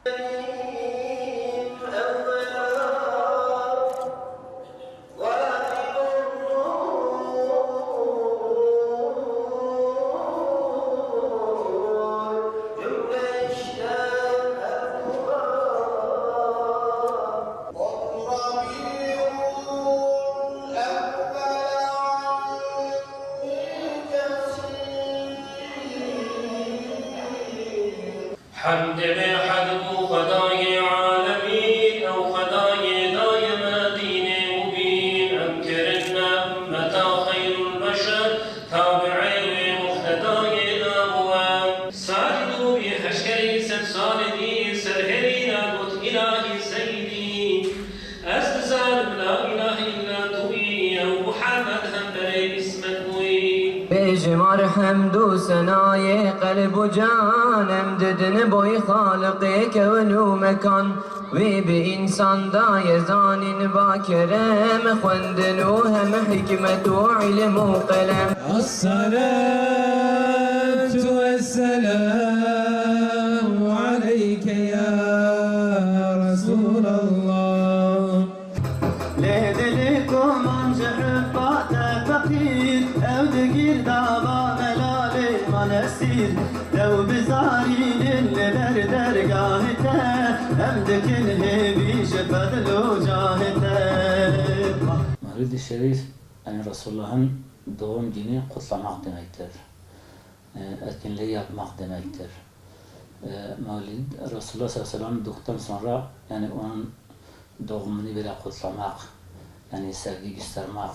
حمد بحد خدای عالمین او خدای دایم دین مبین انکرنا امتا خیر البشر تابعی مقتدای آموان ساجدو بی حشکری سد سالدی سرهری نابت الهی سیدی از بزاد لا اله الا توی او محمد هم بری اسمت موی بجمار حمد و ثنای قلب و جانم ددن بوی خالق کون و مکان وی به انسان دای زانین با کرم خوندن و هم حکمت و علم و قلم الصلاة والسلام عليك يا رسول الله ليدلكم انجح بعد فقير او دقير دابا ملالي منسير لو بزارين اللي درقاهته همدكن هبي شفدلو جاهته Mevlid-i Şerif, yani Resulullah'ın doğum günü kutlamak demektir. Etkinliği yapmak demektir. Mevlid, Resulullah sallallahu aleyhi ve sellem doğduktan sonra yani onun doğumunu böyle kutlamak, yani sevgi göstermek,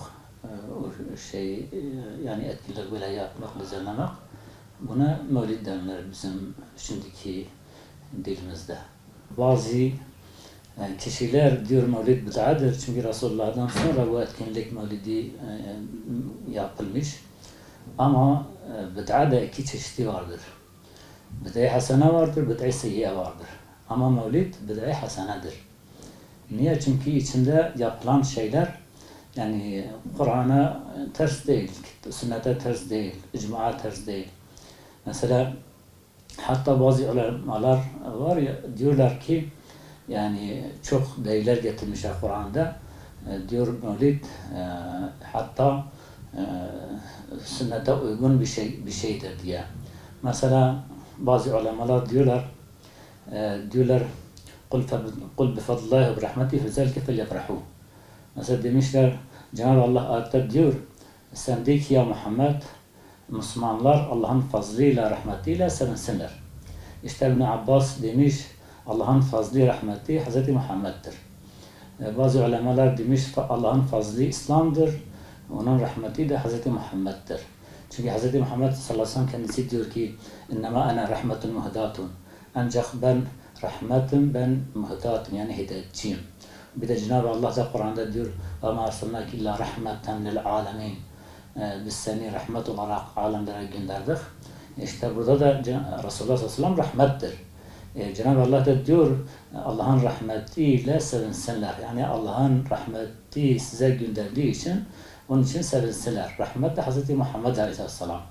yani etkinlik böyle yapmak, düzenlemek, buna Mevlid denir bizim şimdiki dilimizde. Bazı kişiler diyor Mevlid bid'adır çünkü Resulullah'dan sonra bu etkinlik Mevlidi yapılmış. Ama bid'ada iki çeşidi vardır. Bid'ai hasene vardır, bid'ai seyyiye vardır. Ama Mevlid bid'ai hasenedir. Niye? Çünkü içinde yapılan şeyler yani Kur'an'a ters değil, sünnete ters değil, icma'a ters değil. Mesela hatta bazı ulemalar var ya diyorlar ki yani çok deliller getirmişler Kur'an'da. Diyor Mevlid hatta sünnete uygun bir şeydir diye. Mesela bazı ulemalar diyorlar kul bifadlillahi ve rahmetihi fezelke felyefrahu. Mesela demişler Cenab-ı Allah ayette diyor sen de ki ya Muhammed Müslümanlar Allah'ın fazlıyla rahmetiyle sevinsinler. İşte İbn Abbas demiş Allah'ın fazlı rahmeti Hz. Muhammed'dir. Bazı ulemalar demiş Allah'ın fazlı İslam'dır, onun rahmeti de Hz. Muhammed'dir. Çünkü Hz. Muhammed sallallahu aleyhi ve sellem kendisi diyor ki İnnemâ ana rahmetun muhdatun. Ancak ben rahmetim, ben muhdatım yani hidayetçiyim. Bir de Cenab-ı Allah da Kur'an'da diyor وَمَا أَرْسَلْنَاكِ إِلَّا رَحْمَةً لِلْعَالَمِينَ Biz seni rahmet olarak alemlere gönderdik. İşte burada da Resulullah sallallahu aleyhi ve sellem rahmettir. Cenab-ı Allah da diyor Allah'ın rahmetiyle sevinsinler. Yani Allah'ın rahmeti size gönderdiği için onun için sevinsinler. Rahmet de Hz. Muhammed aleyhisselam.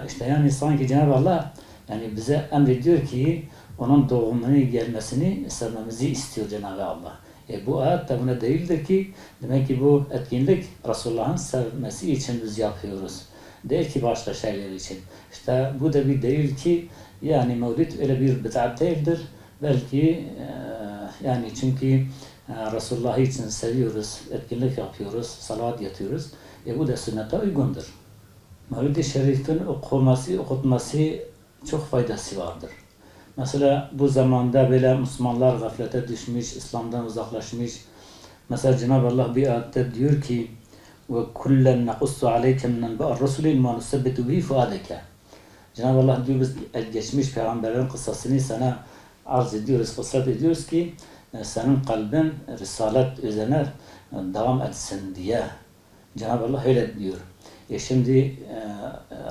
İşte yani sanki Cenab-ı Allah yani bize emrediyor ki onun doğumunu gelmesini sevmemizi istiyor Cenab-ı Allah. Bu ayet de buna değildir ki demek ki bu etkinlik Resulullah'ın sevmesi için biz yapıyoruz. Değil ki başka şeyler için. İşte bu da bir değil ki yani Mevlid öyle bir bid'at değildir. Belki yani çünkü Resulullah için seviyoruz, etkinlik yapıyoruz, salavat yatıyoruz. Bu da sünnete uygundur. Mevlid-i Şerif'in okutması çok faydası vardır. Mesela bu zamanda böyle Müslümanlar gaflete düşmüş, İslam'dan uzaklaşmış. Mesela Cenab-ı Allah bir ayette diyor ki وَكُلَّنْ نَقُصُّ عَلَيْكَ مِنْ نَنْبَأَ الرَّسُولِ مَا نُسَبِّتُ بِهِ فُؤَادَكَ Cenab-ı Allah diyor biz geçmiş peygamberlerin kıssasını sana arz ediyoruz, fırsat ediyoruz ki senin kalbin risalet üzerine devam etsin diye. Cenab-ı Allah öyle diyor. Şimdi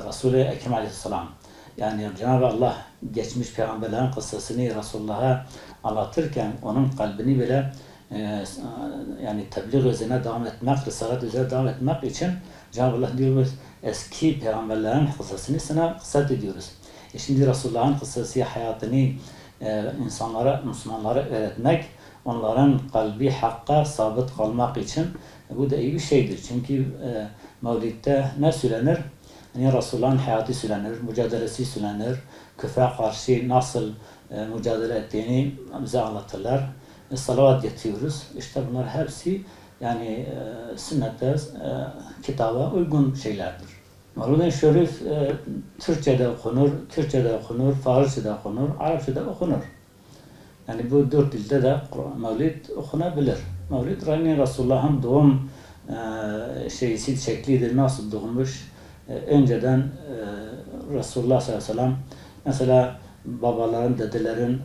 Resul-i Ekrem Aleyhisselam yani Cenab-ı Allah geçmiş peygamberlerin kıssasını Resulullah'a anlatırken onun kalbini bile yani tebliğ üzerine devam etmek, risalet üzerine devam etmek için Cenab-ı Allah diyor eski peygamberlerin kıssasını sana kıssat ediyoruz. Şimdi Resulullah'ın kıssası hayatını insanlara, Müslümanlara öğretmek, onların kalbi hakka sabit kalmak için bu da iyi bir şeydir. Çünkü Mevlid'de ne söylenir? Yani Resulullah'ın hayatı söylenir, mücadelesi söylenir, küfre karşı nasıl mücadele ettiğini bize anlatırlar. Salavat getiriyoruz. İşte bunlar hepsi yani sünnette, kitaba uygun şeylerdir. Mevlid-i Şerif Türkçe'de okunur, Kürtçe'de okunur, Farsça'da okunur, Arapça'da okunur. Yani bu dört dilde de Mevlid okunabilir. Mevlid Resulullah'ın doğum şeklidir, nasıl doğmuş. Önceden Resulullah sallallahu aleyhi ve sellem mesela babaların, dedelerin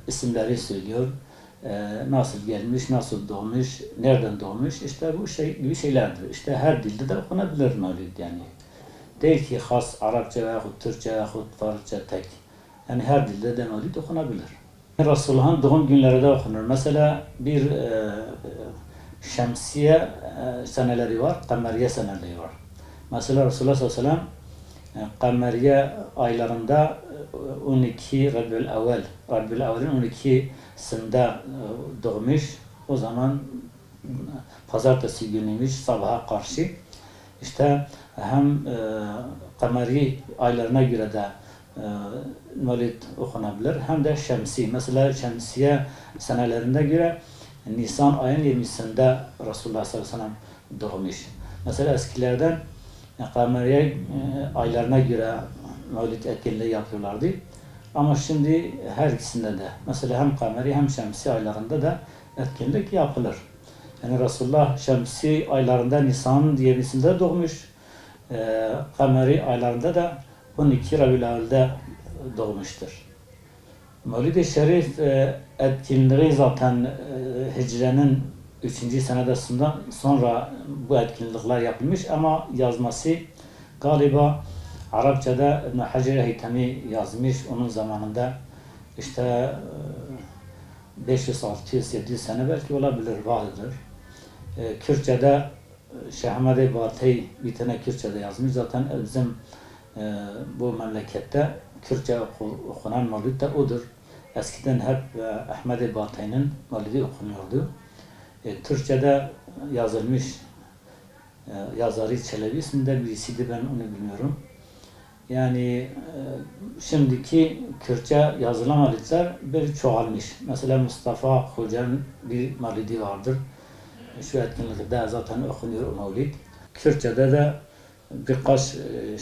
isimleri söylüyor. Nasıl gelmiş, nasıl doğmuş, nereden doğmuş, işte bu gibi şeylerdir. İşte her dilde de okunabilir Mevlid yani. Değil ki has Arapça veyahut Türkçe veyahut Farsça tek. Yani her dilde de Mevlid okunabilir. Resulullah'ın doğum günleri de okunur. Mesela bir şemsiye seneleri var, kameriye seneleri var. Mesela Resulullah sallallahu aleyhi ve sellem kameriye aylarında 12 Rabiul Evvel, Rabiul Evvel'in 12'sinde doğmuş. O zaman pazartesi günüymüş sabaha karşı. İşte hem kameri aylarına göre de Mevlid okunabilir hem de şemsi. Mesela şemsiye senelerinde göre Nisan ayın 20'sinde Resulullah sallallahu aleyhi ve sellem doğmuş. Mesela eskilerden kameriye aylarına göre Mevlid etkinliği yapıyorlardı. Ama şimdi her ikisinde de mesela hem kameri hem şemsi aylarında da etkinlik yapılır. Yani Resulullah şemsi aylarında Nisan'ın 20'sinde doğmuş. Kameri aylarında da 12 Rabiul Evvel'de doğmuştur. Mevlid-i Şerif etkinliği zaten Hicre'nin 3. senedesinden sonra bu etkinlikler yapılmış ama yazması galiba Arapçada İbn Hacer Haytami yazmış onun zamanında işte 500, 600, 700 sene belki olabilir, vardır. Kürtçe'de Şeyh Ahmed Batay bir tane Kürtçe'de yazmış. Zaten bizim bu memlekette Kürtçe okunan mevlid de odur. Eskiden hep Ahmed Batay'ın mevlidi okunuyordu. Türkçe'de yazılmış yazarı Çelebi isminde birisiydi, ben onu bilmiyorum. Yani şimdiki Kürtçe yazılan mevlidler bir çoğalmış. Mesela Mustafa Hoca'nın bir mevlidi vardır. Şu etkinlikte zaten okunuyor o mevlid. Kürtçe'de de birkaç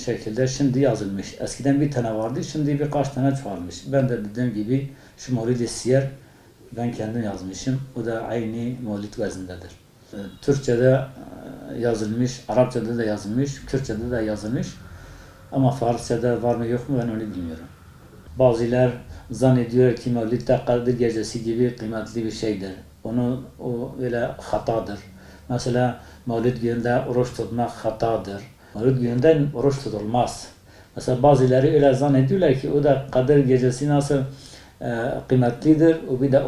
şekilde şimdi yazılmış. Eskiden bir tane vardı, şimdi birkaç tane çoğalmış. Ben de dediğim gibi şu Mevlid-i Siyer ben kendim yazmışım. O da aynı mevlid vezindedir. Türkçe'de yazılmış, Arapça'da da yazılmış, Kürtçe'de de yazılmış. Ama Farsça'da var mı yok mu ben onu bilmiyorum. Bazılar zannediyor ki Mevlid de Kadir Gecesi gibi kıymetli bir şeydir. O öyle hatadır. Mesela Mevlid gününde oruç tutmak hatadır. Mevlid gününde oruç tutulmaz. Mesela bazıları öyle zannediyorlar ki o da Kadir Gecesi nasıl kıymetlidir. O bir de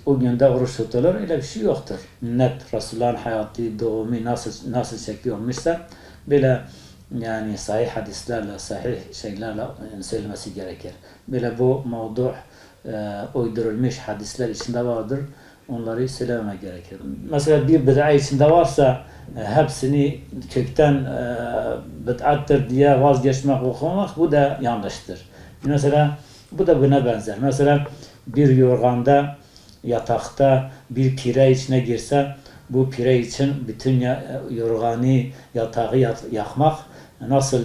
o günde oruç tutulur. Öyle bir şey yoktur. Net Resulullah'ın hayatı, doğumu nasıl şekli olmuşsa böyle yani sahih hadislerle, sahih şeylerle söylemesi gerekir. Böyle bu mevdu uydurulmuş hadisler içinde vardır. Onları söylememek gerekir. Mesela bir bid'a içinde varsa hepsini kökten bid'attır diye vazgeçmek, okumak bu da yanlıştır. Mesela bu da buna benzer. Mesela bir yorganda, yatakta bir pire içine girse bu pire için bütün yorganı, yatağı yakmak nasıl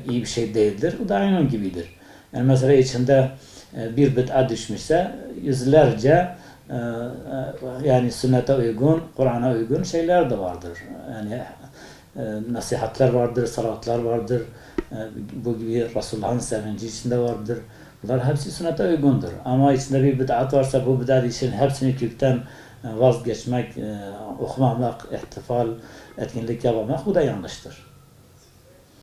iyi bir şey değildir. Bu da aynı gibidir. Yani mesela içinde bir bid'a düşmüşse yüzlerce yani sünnete uygun, Kur'an'a uygun şeyler de vardır. Yani nasihatler vardır, salatlar vardır. Bu gibi Resulullah'ın sevinci içinde vardır. Bunlar hepsi sünnete uygundur. Ama içinde bir bid'at varsa bu bid'at için hepsini kökten vazgeçmek, okumamak, ihtifal, etkinlik yapmamak bu da yanlıştır.